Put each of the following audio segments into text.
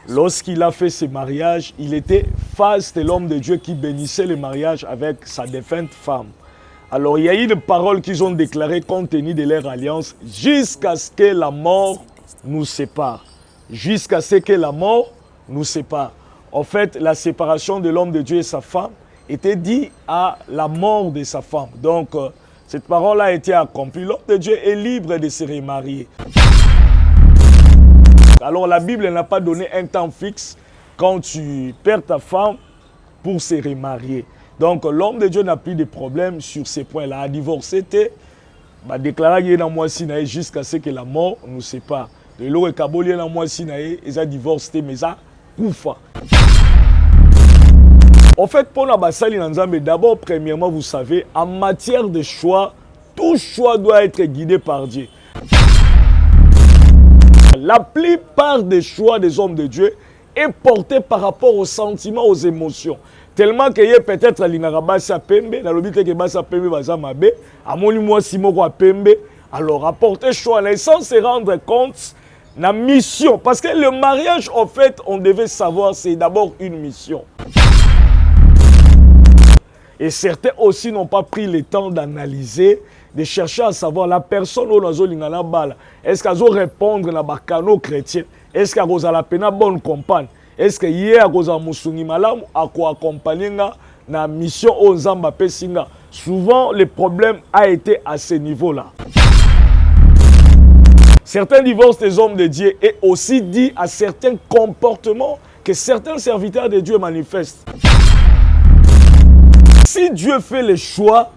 Lorsqu'il a fait ses mariages, il était face de l'homme de Dieu qui bénissait le mariage avec sa défunte femme. Alors il y a eu des paroles qu'ils ont déclarées compte tenu de leur alliance jusqu'à ce que la mort nous sépare. Jusqu'à ce que la mort nous sépare. En fait, la séparation de l'homme de Dieu et sa femme était due à la mort de sa femme. Donc, cette parole a été accomplie. L'homme de Dieu est libre de se remarier. Alors, la Bible n'a pas donné un temps fixe quand tu perds ta femme pour se remarier. Donc, l'homme de Dieu n'a plus de problème sur ces points-là. À divorcer, bah, déclarer qu'il y a un mois jusqu'à ce que la mort nous sépare. De l'eau et Kaboli, un mois ils ont divorcé, mais ça, koufa. En fait, pour la Bassali Nanzambe, d'abord, premièrement, vous savez, en matière de choix, tout choix doit être guidé par Dieu. La plupart des choix des hommes de Dieu est porté par rapport aux sentiments, aux émotions. Tellement qu'il y a peut-être l'Inarabasa Pembe, la lobite que Basa Pembe Bazamabe, à mon moi Simoko Pembe, alors apporter choix, sans se rendre compte de la mission. Parce que le mariage, en fait, on devait savoir, c'est d'abord une mission. Et certains aussi n'ont pas pris le temps d'analyser, de chercher à savoir la personne où nous bala. Est-ce qu'elle va répondre à bacano chrétien? Est-ce qu'elle va la peine bonne compagne? Est-ce que hier elle va musungi malam à accompagner na mission aux Zamba Pesinga? Souvent le problème a été à ce niveau-là. Certains divorces des hommes de Dieu est aussi dit à certains comportements que certains serviteurs de Dieu manifestent. Si Dieu fait le choix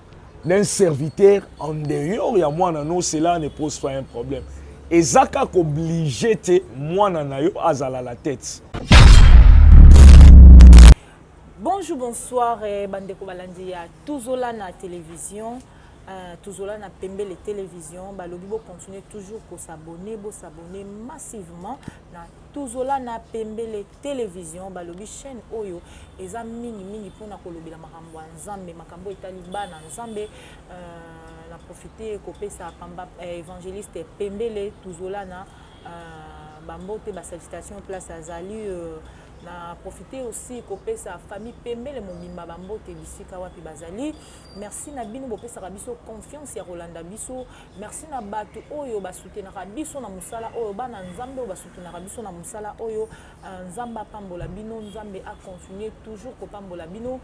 d'un serviteur en dehors, il y a moi, cela ne pose pas un problème. Et Zaka obligé de moi, à la tête. Bonjour, bonsoir, Bandeko Balandi, à Touzola na télévision. Touzola na Pembe les télévisions, balobi bo continuer toujours pour s'abonner massivement na Touzola na Pembe les télévisions, balobi chaîne oyo eza mingi pona kolobela makambo nzambe makambo etaliba na nzambe na profiter kopesa pamba évangéliste Pembe les Touzola na bambote ba salutation place azali na profiter aussi kopé sa famille Pembe le momimba bambote bisika wapi bazali. Merci na bino bopesa biso confiance ya Rolanda biso. Merci na batu oyo basoutenaka biso na musala oyo bana nzambe oyo basoutenaka biso na musala oyo nzamba pambola bino nzambe a continuer toujours kopambola bino.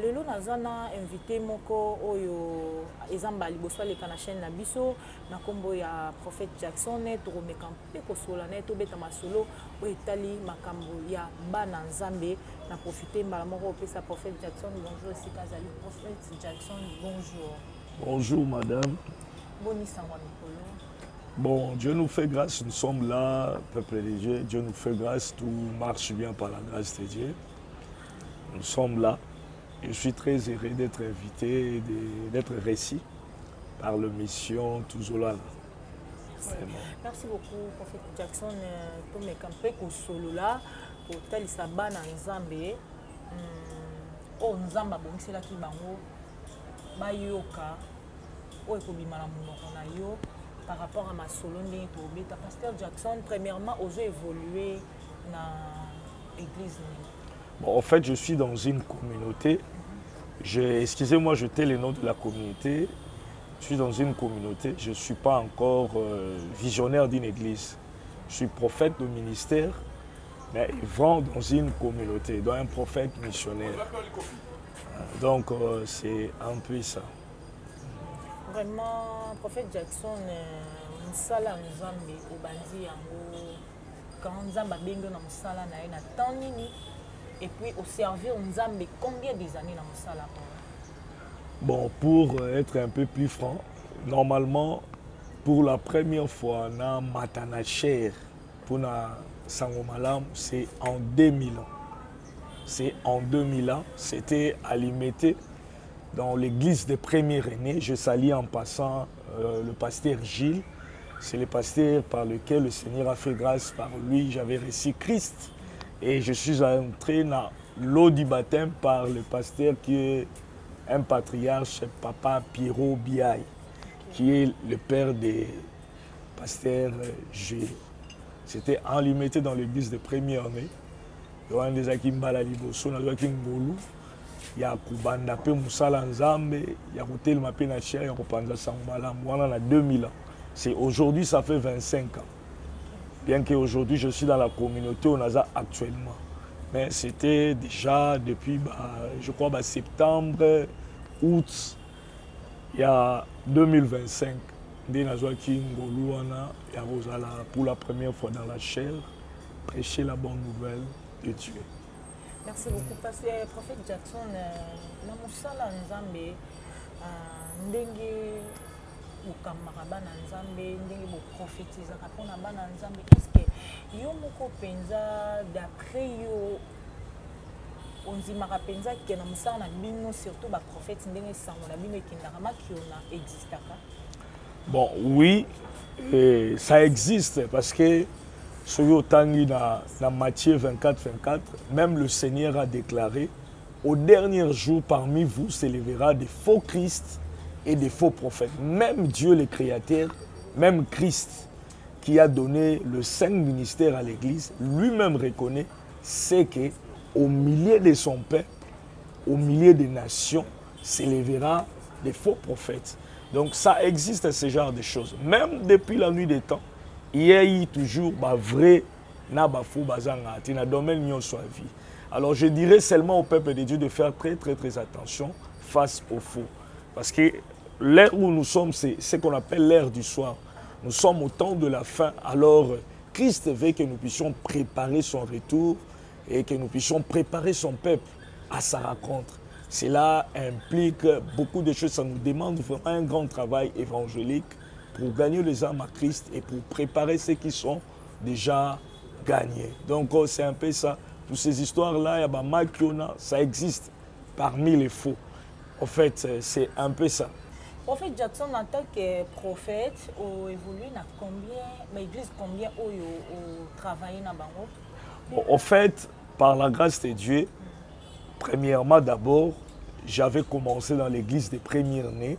Lelo nazana invité moko oyo ezamba liboso leka na chaîne na biso na kombo ya prophète Jackson to romeka mpe kosola na to beta masolo o etali makambo ya bana nzambe na profiter mbala moko pesa prophète Jackson. Bonjour ici Kazali prophète Jackson. Bonjour. Bonjour madame. Bon, Dieu nous fait grâce, nous sommes là, peuple de Dieu. Dieu nous fait grâce, tout marche bien par la grâce de Dieu. Nous sommes là. Je suis très heureux d'être invité, d'être récit par la mission Touzola. Merci beaucoup, prophète Jackson. Pour mes campés, pour solo là, pour tel sabana nzambe, oh nzamba bon c'est là qui bango, bayoka, oh ekobimala munoko na yo par rapport à ma solo ndenge to beta. Pasteur Jackson, premièrement, aux évoluer na église. Bon, en fait, je suis dans une communauté. Excusez-moi, je tais le nom de la communauté. Je suis dans une communauté, je ne suis pas encore visionnaire d'une église. Je suis prophète de ministère, mais vraiment dans une communauté, dans un prophète missionnaire. Donc c'est un peu ça. Vraiment, prophète Jackson, Msala Nzambe, Obandi Yango, quand Nzamba Bengo na Msala na Tanini, et puis au servir Nzambe, combien des années na Msala? Bon, pour être un peu plus franc, normalement, pour la première fois, na Matanacher, pour na Sangomalam, c'est en 2000 ans. C'est en 2000 ans, c'était à Limité, dans l'église des premiers-nés. Je salue en passant le pasteur Gilles. C'est le pasteur par lequel le Seigneur a fait grâce. Par lui, j'avais reçu Christ. Et je suis entré dans l'eau du baptême par le pasteur qui est un patriarche, Papa Pierrot Biaï, qui est le père des pasteurs G. C'était en limité dans l'église de première année. Il y a des Akimbala Liboso, il y a Ngolu, il y a Kubanda, il y a Nzambe, il y a Hotel Mapena Cher, il y a Kopanza Sangmalam. On en a 2000 ans. Aujourd'hui, ça fait 25 ans. Bien qu'aujourd'hui, je suis dans la communauté au NASA actuellement. Mais c'était déjà depuis, je crois, septembre, août, il y a 2025. Pour la première fois dans la chair, prêcher la bonne nouvelle de Dieu. Merci beaucoup. Parce que le prophète Jackson, dans Moussala Nzambe, ndenge ukamaka bana Nzambe, ndenge prophétisa kapona bana Nzambe. Est-ce que yo moko penza d'après yo onzimaka penza ke na Moussala na bino surtout ba prophète ndenge sango na bino ekindaka makiona existaka? Bon, oui, ça existe parce que sur dans Matthieu 24, même le Seigneur a déclaré, au dernier jour parmi vous s'élèvera des faux Christ et des faux prophètes. Même Dieu le Créateur, même Christ qui a donné le saint ministère à l'Église, lui-même reconnaît, c'est qu'au milieu de son peuple, au milieu des nations, s'élèvera des faux prophètes. Donc ça existe ce genre de choses. Même depuis la nuit des temps, il y a eu toujours vrai na faux bazanga dans domaine de la vie. Alors je dirais seulement au peuple de Dieu de faire très attention face aux faux. Parce que l'ère où nous sommes, c'est ce qu'on appelle l'ère du soir. Nous sommes au temps de la fin. Alors Christ veut que nous puissions préparer son retour et que nous puissions préparer son peuple à sa rencontre. Cela implique beaucoup de choses, ça nous demande vraiment un grand travail évangélique pour gagner les âmes à Christ et pour préparer ceux qui sont déjà gagnés. Donc c'est un peu ça. Toutes ces histoires-là, il y a Makiona, ça existe parmi les faux. En fait, c'est un peu ça. Prophète Jackson, en tant que prophète, vous évoluez dans combien, l'église combien vous travaillez dans Bango? Bon, en fait, par la grâce de Dieu, premièrement, d'abord, j'avais commencé dans l'église des premières années.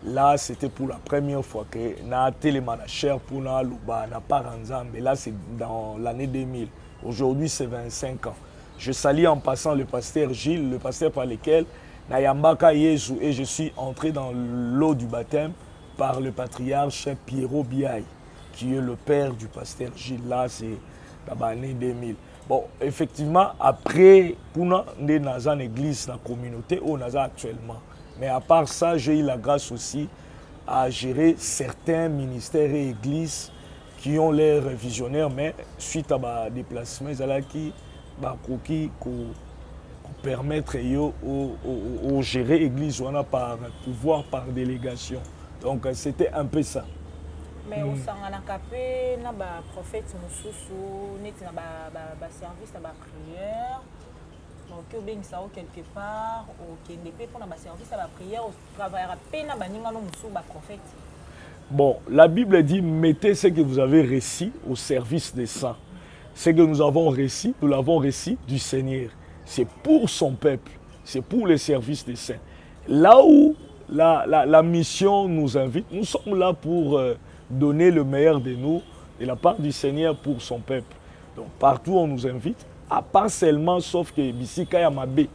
Là, c'était pour la première fois que j'ai été le manager pour Luba, na Paranzam. Mais là, c'est dans l'année 2000. Aujourd'hui, c'est 25 ans. Je salue en passant le pasteur Gilles, le pasteur par lequel Nayambaka Yezu, et je suis entré dans l'eau du baptême par le patriarche Pierrot Biaï, qui est le père du pasteur Gilles. Là, c'est dans l'année 2000. Bon, effectivement, après, pour nous, nous avons une église dans la communauté où nous avons actuellement. Mais à part ça, j'ai eu la grâce aussi à gérer certains ministères et églises qui ont l'air visionnaires, mais suite à des déplacements, ils ont permettre de gérer l'église par pouvoir, par délégation. Donc c'était un peu ça. Mais au sein de la prophète, nous avons service à la prière. Donc, quelque part, pour la service à la prière, on travaille à peine à prophète. Bon, la Bible dit, mettez ce que vous avez réussi au service des saints. Ce que nous avons réussi, nous l'avons réussi du Seigneur. C'est pour son peuple, c'est pour le service des saints. Là où la mission nous invite, nous sommes là pour donner le meilleur de nous, de la part du Seigneur pour son peuple. Donc partout on nous invite, à part seulement, sauf que Bissika Yamabe,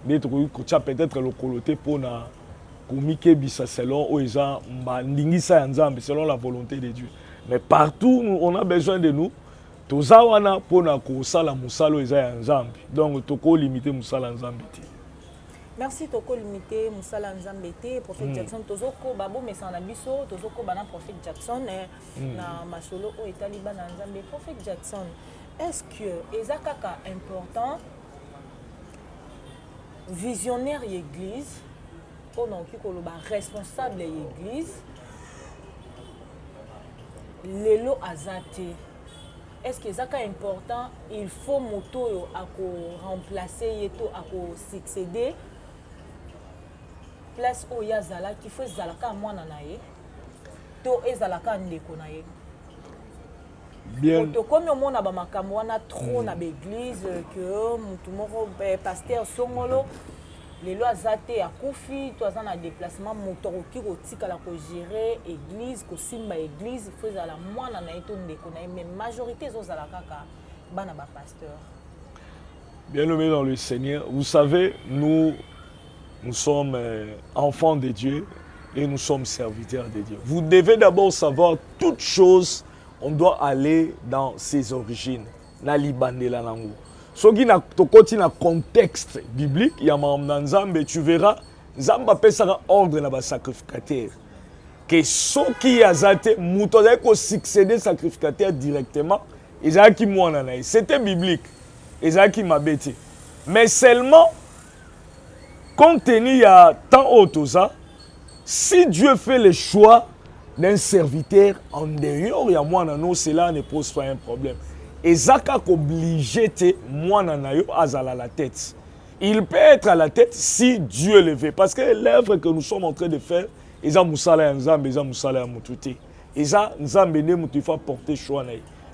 peut-être le coloté pour na komike bisa selon selon la volonté de Dieu. Mais partout on a besoin de nous. Tozawana pona ko sala musalo eza ya Nzambe. Donc toko limiter musala Nzambe. Merci toko limiter musala Nzambe te. Prophète Jackson tozoko babo mesana biso tozoko bana prophète Jackson na masolo o etali bana Nzambe. Prophète Jackson, est-ce que ezakaka important visionnaire église pona ki koloba responsable église lelo azate? Est-ce que c'est important? Il faut moto à remplacer à succéder place où ya zala qui faut zalaka mwana nae to ezalaka ndeko nae. Bien. To comme au monde ba makambo wana trop na l'église que mutu moko pasteur songolo lelo azate akufi to azana déplacement motoroki kotikala ko gérer église ko simba église faut ezala mwana na eto ndeko na mais majorité ezozala kaka bana ba pasteur. Bien-aimés dans le Seigneur, vous savez, nous sommes enfants de Dieu et nous sommes serviteurs de Dieu. Vous devez d'abord savoir toute chose, on doit aller dans ses origines. Nali bandela nango. Soki na tokoti na contexte biblique, ya Nzambe, tu verras, Nzamba pesara ordre na ba sacrificateur. Que soki azate muto ko succéder sacrificateur directement, ezaki mwana na. C'était biblique. Ezaki mabeti. Mais seulement compte tenu à tant autosa, si Dieu fait le choix d'un serviteur en dehors, il y a moi non, cela ne pose pas un problème. Et Zaka obligé te moi nanayo azala la tête. Il peut être à la tête si Dieu le veut. Parce que l'œuvre que nous sommes en train de faire, Eza Moussala Nzambe, Eza Moussala Moutouté. Eza Nzambe ne Moutifa porter choix.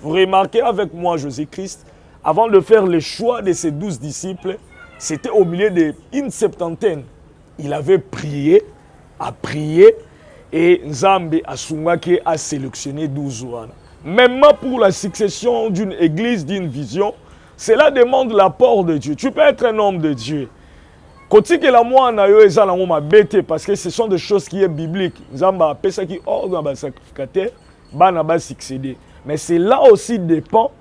Vous remarquez avec moi Jésus-Christ, avant de faire le choix de ses 12 disciples, c'était au milieu d'une septantaine. Il avait prié, a prié, et Nzambe a sélectionné 12 ouana. Même pour la succession d'une église, d'une vision, cela demande l'apport de Dieu. Tu peux être un homme de Dieu. Koti que la moi na yo eza nango mabete parce que ce sont des choses qui est bibliques. Nzamba pesa qui ordre ba sacrificateur, bana ba succéder. Mais cela aussi dépend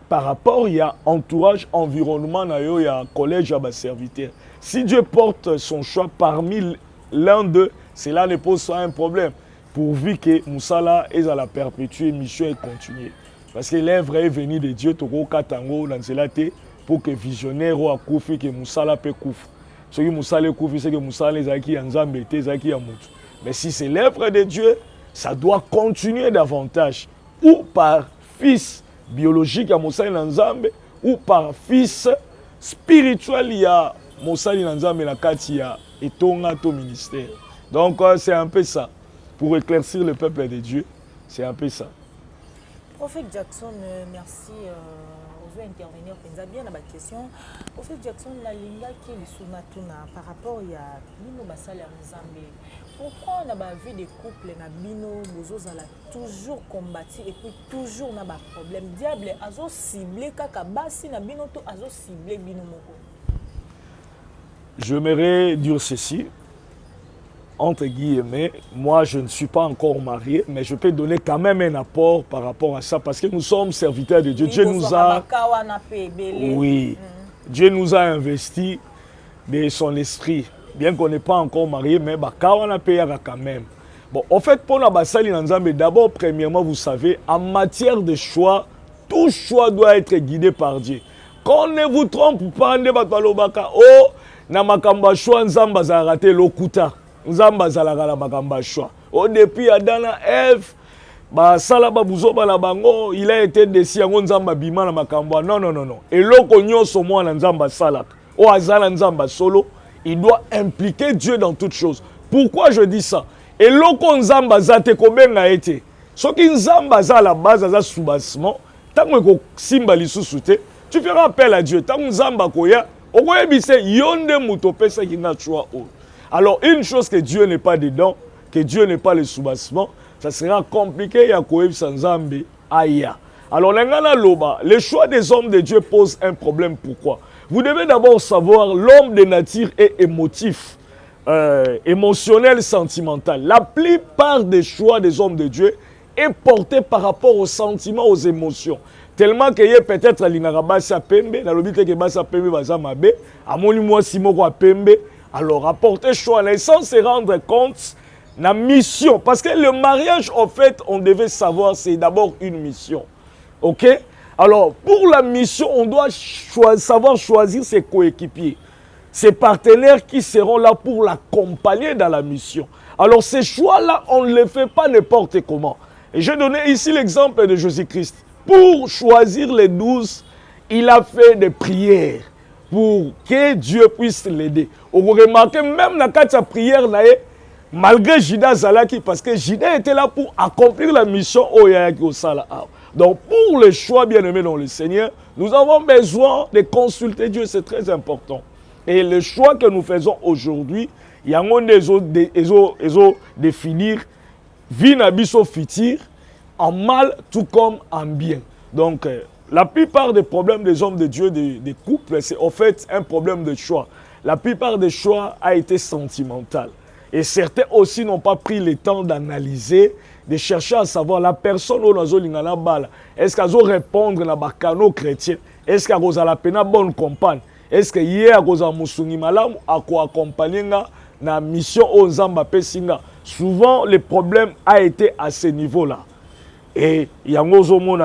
par rapport il y a entourage, environnement na yo, il y a collège à ba serviteur. Si Dieu porte son choix parmi l'un d'eux, cela ne pose pas un problème. Pourvu que Moussala est à la perpétuer, mission et continuer. Parce que l'œuvre est venue de Dieu, Toko Katango, Nanzelate, pour que visionnaire ou Akoufi, que Moussala peut couvrir. Ce que Moussala Koufi, c'est que Moussala est Zaki Nzambe, Zaki Amoutou. Mais si c'est l'œuvre de Dieu, ça doit continuer davantage. Ou par fils biologique à Moussala Nzambe, ou par fils spirituel, il y a Moussala Nzambe, la Katia, et Tonga, ton ministère. Donc c'est un peu ça. Pour éclaircir le peuple de Dieu, c'est un peu ça. Prophète Jackson, merci. On veut intervenir bien à ma question. Prophète Jackson, la ligne qui est sous Natuna par rapport à Bino Basala Nzambe. Pourquoi on a vu des couples na Bino Bozozala toujours combattu et puis toujours na problème. Diable a ciblé Kakabasi na Bino to a ciblé Bino Moko. J'aimerais dire ceci. Entre guillemets, moi je ne suis pas encore marié, mais je peux donner quand même un apport par rapport à ça, parce que nous sommes serviteurs de Dieu. Dieu nous a... Oui, Dieu nous a investi de son esprit, bien qu'on n'est pas encore marié, mais on a payé quand même. Bon, en fait, pour la Basali Nzambe, d'abord, premièrement, vous savez, en matière de choix, tout choix doit être guidé par Dieu. Qu'on ne vous trompe pas, oh, na makamba choix Nzamba za raté lokuta. Nzamba zalaka la makamba choix. Au depuis Adana Ève, ba sala ba buzoba la bango, il a été décidé ngo Nzamba bima na makamba. Non. Et loko nyonso mwana Nzamba salaka. O azala Nzamba solo, il doit impliquer Dieu dans toutes choses. Pourquoi je dis ça? Et loko Nzamba zate kobenga ete. Soki Nzamba za la base za soubassement, tango ko simba lisusu te, tu feras appel à Dieu. Tango Nzamba koya, okoyebise yonde muto pesa kinga choix o. Alors, une chose que Dieu n'est pas dedans, que Dieu n'est pas le soubassement, ça sera compliqué. Alors, le choix des hommes de Dieu pose un problème. Pourquoi? Vous devez d'abord savoir l'homme de nature est émotif, émotionnel, sentimental. La plupart des choix des hommes de Dieu est porté par rapport aux sentiments, aux émotions. Tellement qu'il y a peut-être l'Inarabasi à Pembe, dans le but que Basa Pembe va s'amaber, à mon moi Simoko à Pembe. Alors, apporter choix, l'essence, c'est rendre compte de la mission. Parce que le mariage, en fait, on devait savoir, c'est d'abord une mission. OK? Alors, pour la mission, on doit savoir choisir ses coéquipiers, ses partenaires qui seront là pour l'accompagner dans la mission. Alors, ces choix-là, on ne les fait pas n'importe comment. Et je donné ici l'exemple de Jésus-Christ. Pour choisir les 12, il a fait des prières pour que Dieu puisse l'aider. On remarque même dans la prière, malgré Judas Zalaki, parce que Judas était là pour accomplir la mission au Yayaki au Sala. Donc pour le choix bien-aimé dans le Seigneur, nous avons besoin de consulter Dieu, c'est très important. Et le choix que nous faisons aujourd'hui, il y a des définir vie na biso futur en mal tout comme en bien. Donc, la plupart des problèmes des hommes de Dieu, des couples, c'est en fait un problème de choix. La plupart des choix a été sentimental. Et certains aussi n'ont pas pris le temps d'analyser, de chercher à savoir la personne où nous avons bala. Est-ce qu'elle va répondre à la canaux chrétien? Est-ce qu'elle va la peine bonne compagne? Est-ce que hier elle va musungi malam à quoi accompagner na mission aux Zamba Pessinga? Souvent le problème a été à ce niveau-là. Et il y a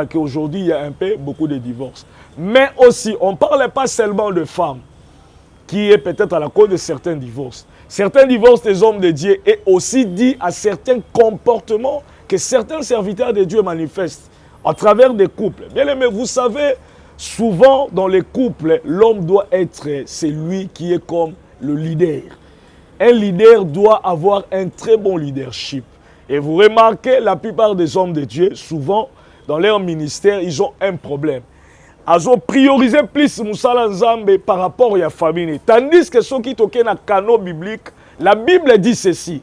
qu'aujourd'hui il y a un peu beaucoup de divorces. Mais aussi, on ne parle pas seulement de femmes qui est peut-être à la cause de certains divorces. Certains divorces des hommes de Dieu est aussi dit à certains comportements que certains serviteurs de Dieu manifestent à travers des couples. Bien aimé, vous savez, souvent dans les couples, l'homme doit être celui qui est comme le leader. Un leader doit avoir un très bon leadership. Et vous remarquez, la plupart des hommes de Dieu, souvent, dans leur ministère, ils ont un problème. Ils ont priorisé plus Moussala Nzambe par rapport à la famille. Tandis que ceux qui toquent dans le canon biblique, la Bible dit ceci.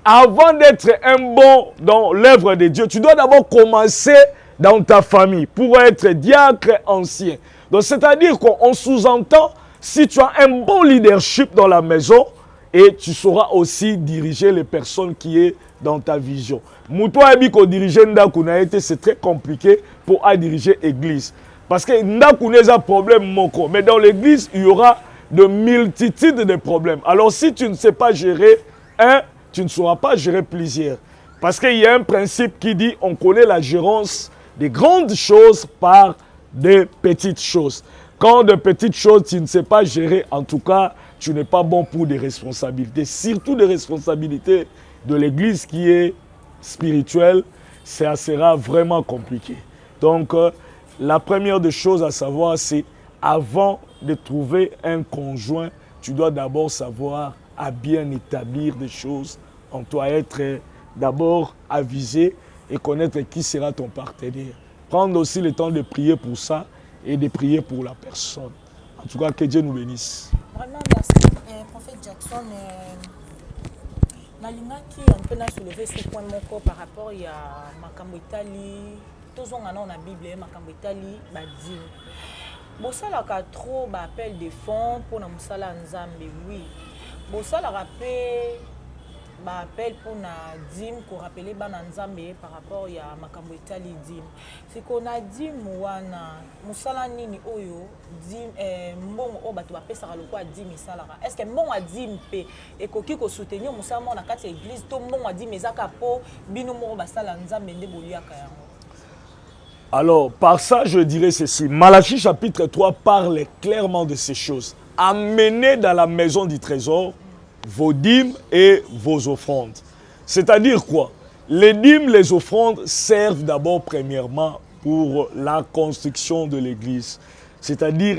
Avant d'être un bon dans l'œuvre de Dieu, tu dois d'abord commencer dans ta famille pour être diacre ancien. Donc, c'est-à-dire qu'on sous-entend, si tu as un bon leadership dans la maison, et tu sauras aussi diriger les personnes qui sont dans ta vision. Moutoua Ebiko diriger Ndakunaete, c'est très compliqué pour diriger l'église. Parce que Ndakunaete a un problème moko. Mais dans l'église, il y aura de multitudes de problèmes. Alors si tu ne sais pas gérer un, tu ne sauras pas gérer plusieurs. Parce qu'il y a un principe qui dit on connaît la gérance des grandes choses par des petites choses. Quand de petites choses, tu ne sais pas gérer, en tout cas, tu n'es pas bon pour des responsabilités. Surtout des responsabilités de l'église qui est spirituelle, ça sera vraiment compliqué. Donc, la première des choses à savoir, c'est avant de trouver un conjoint, tu dois d'abord savoir à bien établir des choses en toi, être d'abord avisé et connaître qui sera ton partenaire. Prendre aussi le temps de prier pour ça et de prier pour la personne. En tout cas, que Dieu nous bénisse. Vraiment, merci, prophète Jackson. Nalingaki un peu soulever ce point mon par rapport à Makambo Italie. Tous on a dans la Bible, Makambo Italie, Badim. Bosalaka trop appel de fonds pour na musala nzambe, oui. Bosalaka rappel appel pour na dim pour rappeler bana nzambe par rapport à Makambo Italie dim. C'est qu'on a dim wana musala nini oyo dim mbongo o bato bapesa lokwa dim isalaka. Est-ce que mbongo a dim pe ekoki ko soutenir musala mo na kati église to mbongo a dim ezaka po bino mo basala nzambe nde boliaka yango? Alors, par ça, je dirais ceci. Malachie chapitre 3 parle clairement de ces choses. Amenez dans la maison du trésor vos dîmes et vos offrandes. C'est-à-dire quoi? Les dîmes, les offrandes servent d'abord premièrement pour la construction de l'église. C'est-à-dire,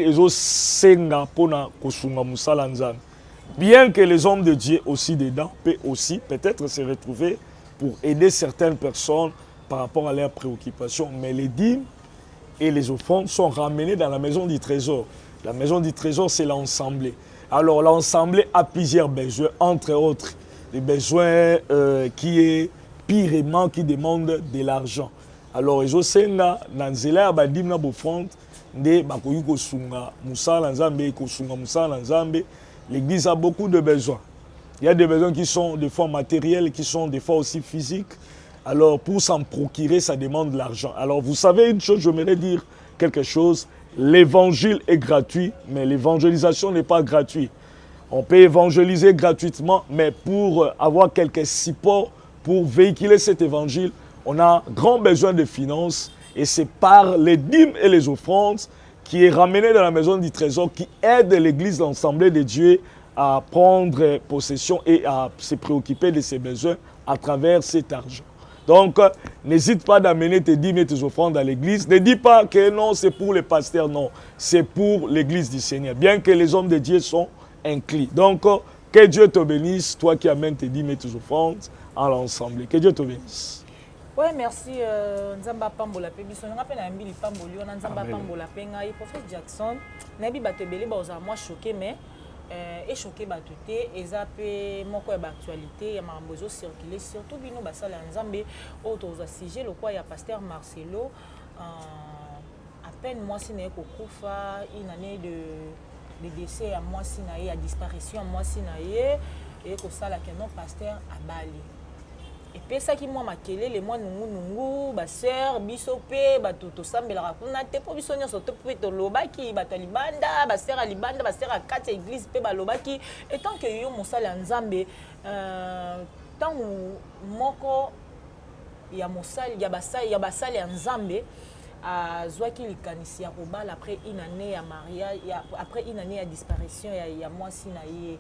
bien que les hommes de Dieu aussi dedans peuvent aussi peut-être se retrouver pour aider certaines personnes par rapport à leurs préoccupations. Mais les dîmes et les offrandes sont ramenés dans la maison du trésor. La maison du trésor, c'est l'ensemble. Alors l'ensemble a plusieurs besoins, entre autres des besoins qui est pirement, qui demandent de l'argent. Alors les osenga nanzela badim na bofront de bakoyi ko sunga musala nzambe ko sunga musala nzambe. L'église a beaucoup de besoins. Il y a des besoins qui sont des fois matériels, qui sont des fois aussi physiques. Alors, pour s'en procurer, ça demande de l'argent. Alors, vous savez une chose, j'aimerais dire quelque chose. L'évangile est gratuit, mais l'évangélisation n'est pas gratuite. On peut évangéliser gratuitement, mais pour avoir quelques supports pour véhiculer cet évangile, on a grand besoin de finances. Et c'est par les dîmes et les offrandes qui est ramené dans la maison du trésor, qui aide l'Église, l'Assemblée de Dieu, à prendre possession et à se préoccuper de ses besoins à travers cet argent. Donc, n'hésite pas d'amener tes dîmes et tes offrandes à l'église. Ne dis pas que non, c'est pour les pasteurs. Non, c'est pour l'église du Seigneur. Bien que les hommes de Dieu sont inclus. Donc, que Dieu te bénisse, toi qui amènes tes dîmes et tes offrandes à l'ensemble. Que Dieu te bénisse. Oui, merci. Nzamba Pambola Pébiso. On appelle un bili Pamboli. On a Nzamba Pambola Penga. Et prophète Jackson, Nabi Batebele, bah, moi choqué, mais et choqué batuté et zappé mon quoi actualité ya marambozo circuler surtout bino basala nzambe autres sujet le quoi ya pasteur Marcelo à peine moi si na kokufa une année de décès à moi si na ya disparition à moi si na et ko sala que non pasteur à Bali et puis ça qui moi makele les moi nungu ba sœur bisope ba toto sambela kuna te po biso nyonso to pe to lobaki ba talibanda ba sœur alibanda ba sœur a kati église pe ba lobaki et tant que yo mosala nzambe tant moko ya mosali ya basali ya nzambe azwaki likanisi ya kobala après une année ya mariage après une année ya disparition ya mwasi na ye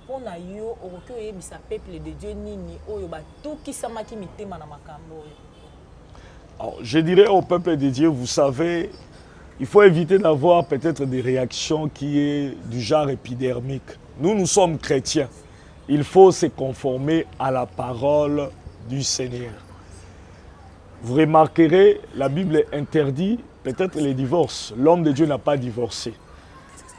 pona yo okoki oyebisa peuple de Dieu nini oyo batukisamaki mitema na makambo oyo. Je dirais au peuple de Dieu, vous savez, il faut éviter d'avoir peut-être des réactions qui est du genre épidermique. Nous sommes chrétiens. Il faut se conformer à la parole du Seigneur. Vous remarquerez, la Bible interdit peut-être les divorces. L'homme de Dieu n'a pas divorcé.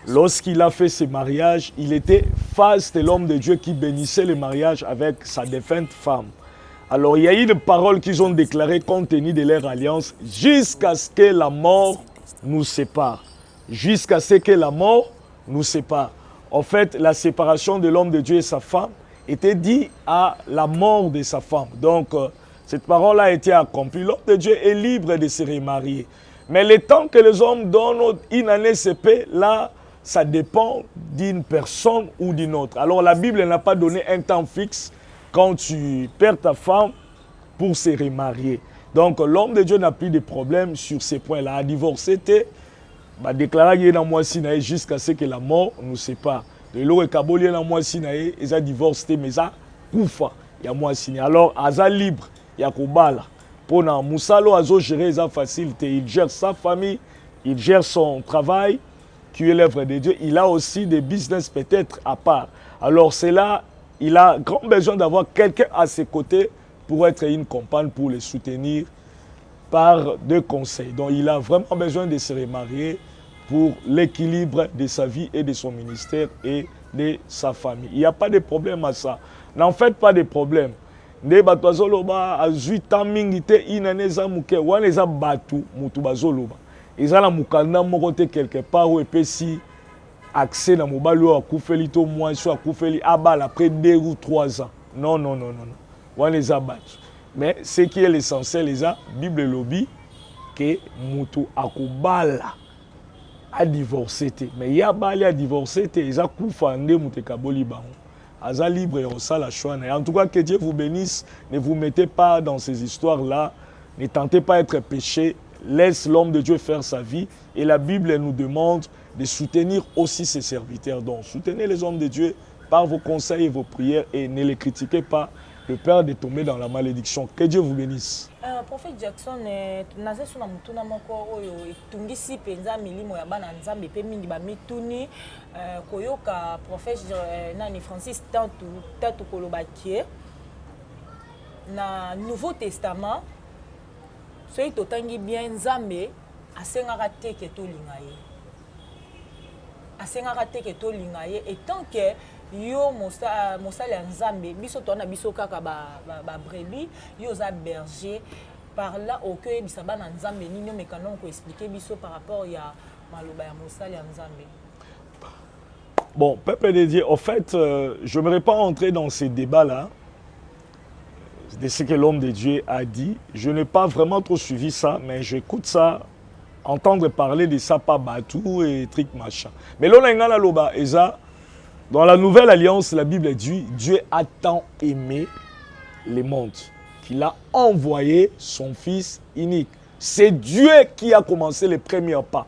Lorsqu'il a fait ses mariages, il était face de l'homme de Dieu qui bénissait le mariage avec sa défunte femme. Alors il y a eu des paroles qu'ils ont déclarées compte tenu de leur alliance jusqu'à ce que la mort nous sépare. Jusqu'à ce que la mort nous sépare. En fait, la séparation de l'homme de Dieu et sa femme était due à la mort de sa femme. Donc, cette parole a été accomplie. L'homme de Dieu est libre de se remarier. Mais le temps que les hommes donnent une année CP, là, ça dépend d'une personne ou d'une autre. Alors la Bible n'a pas donné un temps fixe quand tu perds ta femme pour se remarier. Donc l'homme de Dieu n'a plus de problème sur ces points-là. À divorcer, bah, déclarer qu'il y a un mois jusqu'à ce que la mort nous sépare. De l'eau et Kaboli, il y a un mois ils ont divorcé, mais ça, koufa, il y a un mois alors, Aza libre, il y a Kobala. Pour Moussalo, Azo gérer sa facilité. Il gère sa famille, il gère son travail, qui est l'œuvre de Dieu. Il a aussi des business peut-être à part. Alors c'est là, il a grand besoin d'avoir quelqu'un à ses côtés pour être une compagne, pour le soutenir par des conseils. Donc il a vraiment besoin de se remarier pour l'équilibre de sa vie et de son ministère et de sa famille. Il n'y a pas de problème à ça. N'en faites pas de problème. Ne batwazoloba a 8 ans mingite inaneza muke waneza batu mutu bazoloba. Ezala mukanda moko te quelque part où epesi accès na mobali o akufeli to moins so akufeli abala après 2 ou 3 ans. Non non non non non. Waneza batu. Mais ce qui est l'essentiel les a Bible lobby que mutu akubala a divorcé te. Mais ya bali a divorcé te eza kufa nde mutu kaboli bango. Aza libre et on sait la choix. En tout cas, que Dieu vous bénisse. Ne vous mettez pas dans ces histoires-là. Ne tentez pas d'être péché. Laisse l'homme de Dieu faire sa vie. Et la Bible nous demande de soutenir aussi ses serviteurs. Donc, soutenez les hommes de Dieu par vos conseils et vos prières et ne les critiquez pas. Le peur de tomber dans la malédiction. Que Dieu vous bénisse. Prophète Jackson, naza suna mutuna moko oyo etungisi penza milimo ya bana nzambe pe mingi ba mituni koyoka prophète nani Francis tatu kolobakie na Nouveau Testament soki totangi bien nzambe asengaka teke tolinga ye et tant que yo mosala ya nzambe biso tona biso kaka ba brebis yo za berger par là aucun bisaba na nzambe nino mekanon ko expliquer biso par rapport ya maloba ya mosala ya nzambe. Bon, peuple de Dieu, en fait, je n'aimerais pas entrer dans ces débats-là de ce que l'homme de Dieu a dit. Je n'ai pas vraiment trop suivi ça, mais j'écoute ça, entendre parler de ça pas batou et truc machin. Mais là, la loba eza dans la nouvelle alliance, la Bible dit Dieu a tant aimé le monde qu'il a envoyé son Fils unique. C'est Dieu qui a commencé les premiers pas.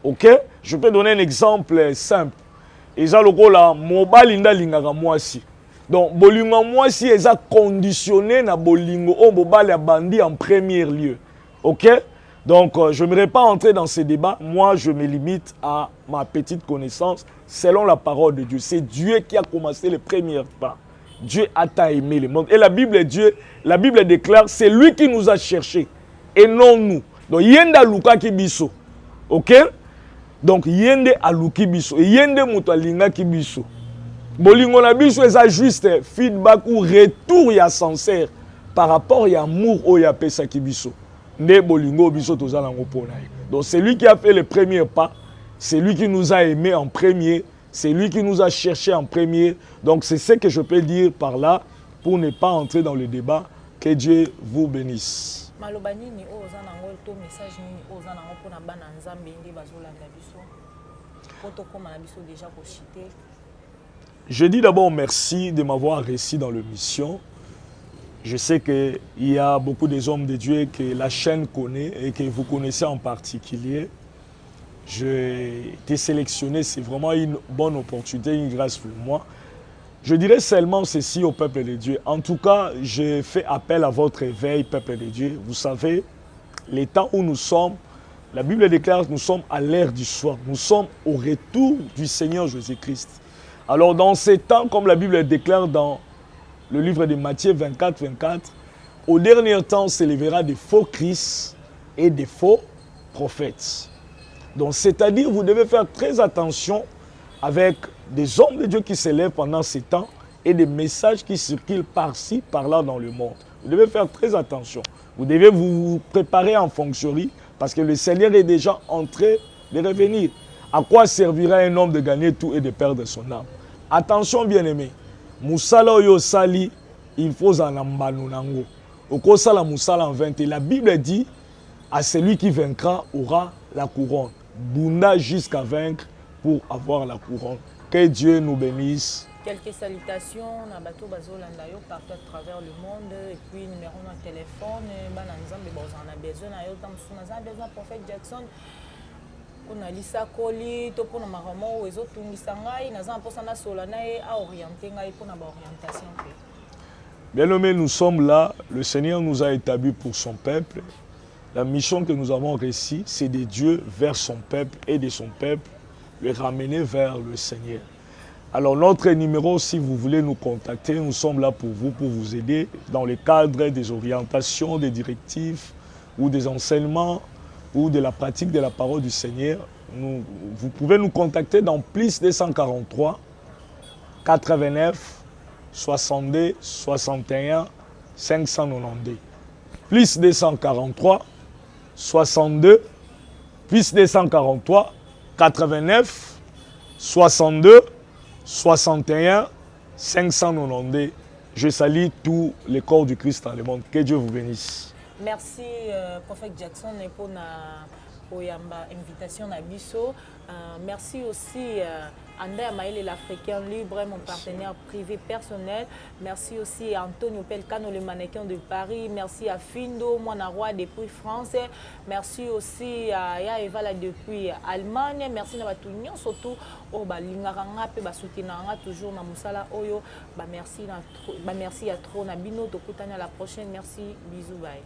Ok? Je peux donner un exemple simple. Eza lokola mobali nda lingaka mwasi. Donc bolingo mwasi eza conditionné na bolingo o mobali abandi en premier lieu. Ok? Donc je n'aimerais pas entrer dans ces débats. Moi, je me limite à ma petite connaissance selon la parole de Dieu. C'est Dieu qui a commencé les premiers pas. Dieu a tant aimé le monde. Et la Bible déclare, c'est lui qui nous a cherchés et non nous. Donc, yenda luka kibiso. Ok? Donc yende aluki biso, yende muto alingaki biso. Bolingo na biso eza juste feedback ou retour ya sincère par rapport à amour au ya pesa ki biso. Ne bolingo biso tozala ngo pona. Donc c'est lui qui a fait le premier pas, c'est lui qui nous a aimés en premier, c'est lui qui nous a cherchés en premier. Donc c'est ce que je peux dire par là pour ne pas entrer dans le débat. Que Dieu vous bénisse. Malobani ni oza nango to message ni oza nango pona bana nzambe nde bazolanda biso. Poto koma na biso déjà ko chiter. Je dis d'abord merci de m'avoir reçu dans l'émission. Je sais qu'il y a beaucoup des hommes de Dieu que la chaîne connaît et que vous connaissez en particulier. J'ai été sélectionné, c'est vraiment une bonne opportunité, une grâce pour moi. Je dirais seulement ceci au peuple de Dieu. En tout cas, je fais appel à votre éveil, peuple de Dieu. Vous savez, les temps où nous sommes, la Bible déclare que nous sommes à l'ère du soir. Nous sommes au retour du Seigneur Jésus-Christ. Alors dans ces temps, comme la Bible déclare dans le livre de Matthieu 24, 24, au dernier temps s'élèvera des faux Christ et des faux prophètes. Donc c'est-à-dire vous devez faire très attention avec des hommes de Dieu qui s'élèvent pendant ces temps et des messages qui circulent par-ci, par-là dans le monde. Vous devez faire très attention. Vous devez vous préparer en fonctionnerie parce que le Seigneur est déjà en train de revenir. À quoi servira un homme de gagner tout et de perdre son âme? Attention bien-aimé. Moussala oyo sali, il faut en ambano nango. Oko sala moussala en 20. Et la Bible dit, à celui qui vaincra aura la couronne. Bunda jusqu'à vaincre pour avoir la couronne. Que Dieu nous bénisse. Quelques salutations na bato bazolanda yo partout à travers le monde et puis numéro de téléphone bana nzambe bozana na besoin na yo tam suna za besoin prophète Jackson. On a lisa koli to pona maramo ezo tungisa ngai na za mposa na sola na e a orienter ngai pona ba orientation pe. Bien-aimés, nous sommes là, le Seigneur nous a établis pour son peuple. La mission que nous avons reçue, c'est de Dieu vers son peuple et de son peuple le ramener vers le Seigneur. Alors notre numéro, si vous voulez nous contacter, nous sommes là pour vous aider dans le cadre des orientations, des directives ou des enseignements ou de la pratique de la parole du Seigneur. Vous pouvez nous contacter dans plus 243 89 62 61 592. Plus 243 62 plus 243 89 62 61 592. Je salue tous les corps du Christ dans le monde. Que Dieu vous bénisse. Merci, prophète Jackson, pour la invitation à Bisso. Merci aussi à André Amaïle, l'Africain Libre, mon partenaire privé personnel. Merci aussi à Antonio Pelcano, le mannequin de Paris. Merci à Findo, mon roi depuis France. Merci aussi à Yaevala depuis Allemagne. Merci à Batunion, surtout au Balingaranga, Basutinanga, toujours na Moussala Oyo. Merci à trop, Nabino, Tokutana, à la prochaine. Merci, bisous, bye.